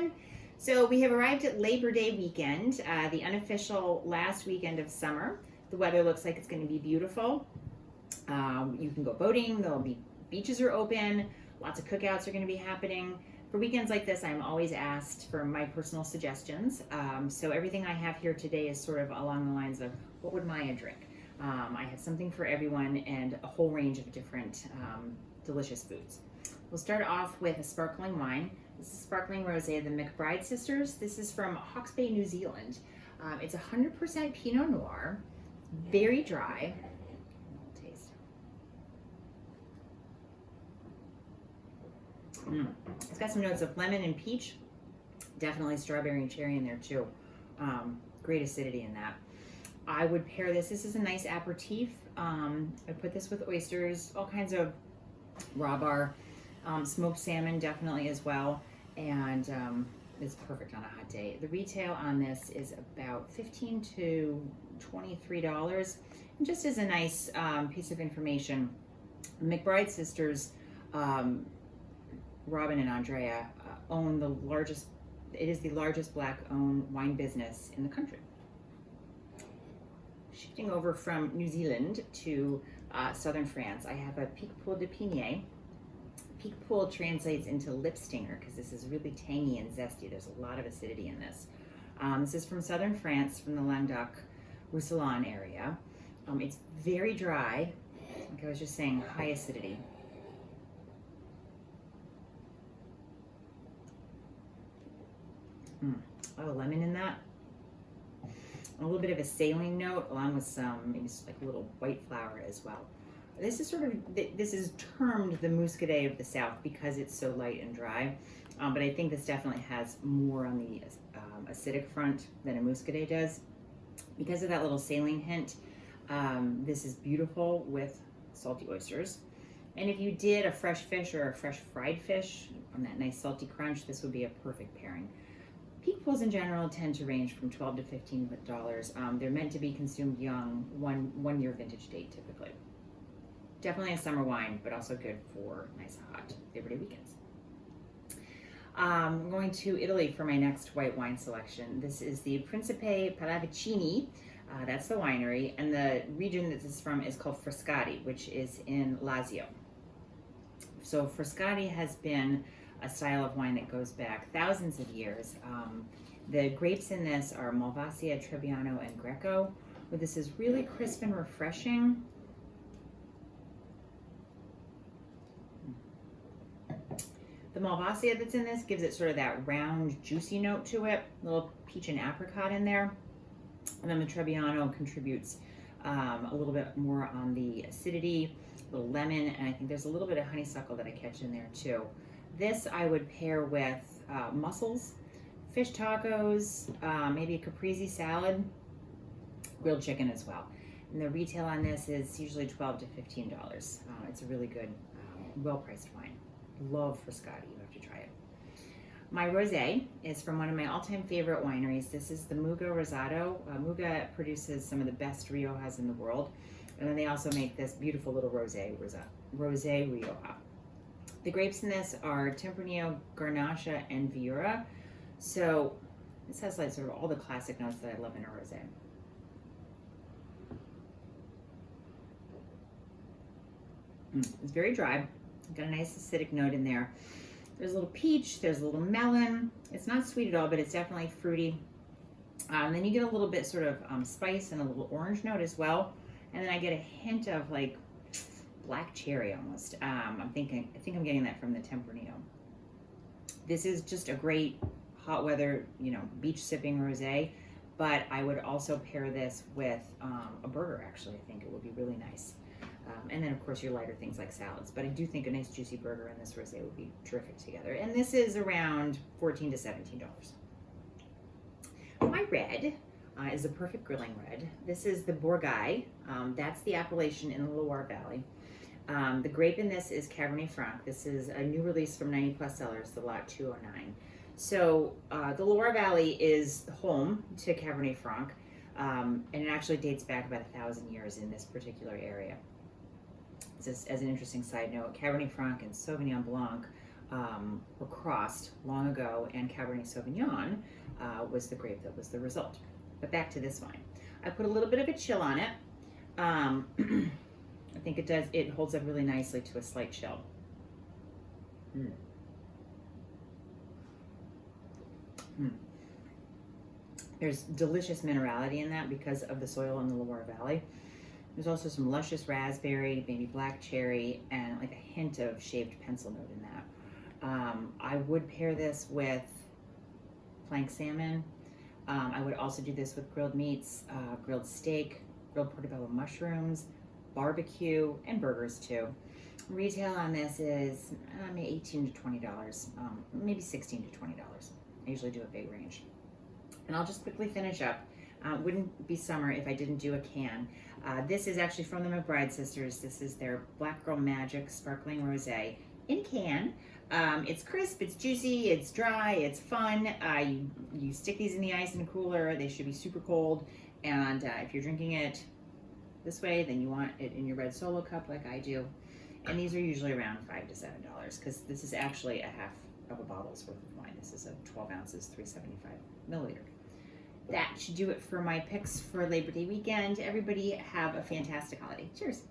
everyone. So we have arrived at Labor Day weekend, the unofficial last weekend of summer. The weather looks like it's going to be beautiful. You can go boating, there'll be beaches are open, lots of cookouts are going to be happening. For weekends like this, I'm always asked for my personal suggestions. So everything I have here today is sort of along the lines of, what would Maya drink? I have something for everyone and a whole range of different delicious foods. We'll start off with a sparkling wine. This is sparkling rosé of the McBride sisters. This is from Hawke's Bay, New Zealand. It's 100% Pinot Noir, very dry. Taste. It's got some notes of lemon and peach, definitely strawberry and cherry in there too. Great acidity in that. I would pair this. This is a nice aperitif. I put this with oysters, all kinds of raw bar. Smoked salmon definitely as well, and it's perfect on a hot day. The retail on this is about $15 to $23. And just as a nice piece of information, McBride sisters, Robin and Andrea, own the largest, it is the largest Black-owned wine business in the country. Shifting over from New Zealand to southern France, I have a Picpoul de Pigné. Picpoul translates into lip stinger because this is really tangy and zesty. There's a lot of acidity in this. This is from southern France, from the Languedoc-Roussillon area. It's very dry, like I was just saying, high acidity. A lot of lemon in that. A little bit of a saline note, along with some maybe like a little white flour as well. This is this is termed the Muscadet of the South because it's so light and dry, but I think this definitely has more on the acidic front than a Muscadet does. Because of that little saline hint, this is beautiful with salty oysters. And if you did a fresh fish or a fresh fried fish on that nice salty crunch, this would be a perfect pairing. Picpouls in general tend to range from $12 to $15. They're meant to be consumed young, one year vintage date typically. Definitely a summer wine, but also good for nice hot Labor Day weekends. I'm going to Italy for my next white wine selection. This is the Principe Pallavicini. That's the winery, and the region that this is from is called Friscotti, which is in Lazio. So Friscotti has been a style of wine that goes back thousands of years. The grapes in this are Malvasia, Trebbiano, and Greco. But this is really crisp and refreshing. The Malvasia that's in this gives it sort of that round, juicy note to it. A little peach and apricot in there. And then the Trebbiano contributes a little bit more on the acidity, a little lemon, and I think there's a little bit of honeysuckle that I catch in there too. This I would pair with mussels, fish tacos, maybe a caprese salad, grilled chicken as well. And the retail on this is usually $12 to $15. It's a really good, well-priced wine. Love Friscotti, you have to try it. My rosé is from one of my all-time favorite wineries. This is the Muga Rosado. Muga produces some of the best Riojas in the world. And then they also make this beautiful little rosé Rioja. The grapes in this are Tempranillo, Garnacha, and Viura. So this has like sort of all the classic notes that I love in a rosé. It's very dry. Got a nice acidic note in there. There's a little peach, there's a little melon. It's not sweet at all, but it's definitely fruity. And then you get a little bit sort of spice and a little orange note as well. And then I get a hint of like black cherry almost. I think I'm getting that from the Tempranillo. This is just a great hot weather, beach sipping rosé, but I would also pair this with a burger actually. I think it would be really nice. And then of course your lighter things like salads, but I do think a nice juicy burger and this rosé would be terrific together. And this is around $14 to $17. My red is a perfect grilling red. This is the Bourgogne. That's the appellation in the Loire Valley. The grape in this is Cabernet Franc. This is a new release from 90 Plus Cellars, the lot 209. So the Loire Valley is home to Cabernet Franc, and it actually dates back about 1,000 years in this particular area. Just as an interesting side note, Cabernet Franc and Sauvignon Blanc were crossed long ago, and Cabernet Sauvignon was the grape that was the result. But back to this wine. I put a little bit of a chill on it. I think it holds up really nicely to a slight chill. Mm. Mm. There's delicious minerality in that because of the soil in the Loire Valley. There's also some luscious raspberry, maybe black cherry, and like a hint of shaved pencil note in that. I would pair this with plank salmon. I would also do this with grilled meats, grilled steak, grilled portobello mushrooms, barbecue, and burgers too. Retail on this is maybe $18 to $20, maybe $16 to $20. I usually do a big range. And I'll just quickly finish up. Wouldn't be summer if I didn't do a can. This is actually from the McBride sisters. This is their Black Girl Magic Sparkling Rosé in a can. It's crisp, it's juicy, it's dry, it's fun. You stick these in the ice in a cooler. They should be super cold. And if you're drinking it this way, then you want it in your red Solo cup like I do. And these are usually around $5 to $7 because this is actually a half of a bottle's worth of wine. This is a 12 ounces, 375 milliliter. That should do it for my picks for Labor Day weekend. Everybody have a fantastic holiday. Cheers.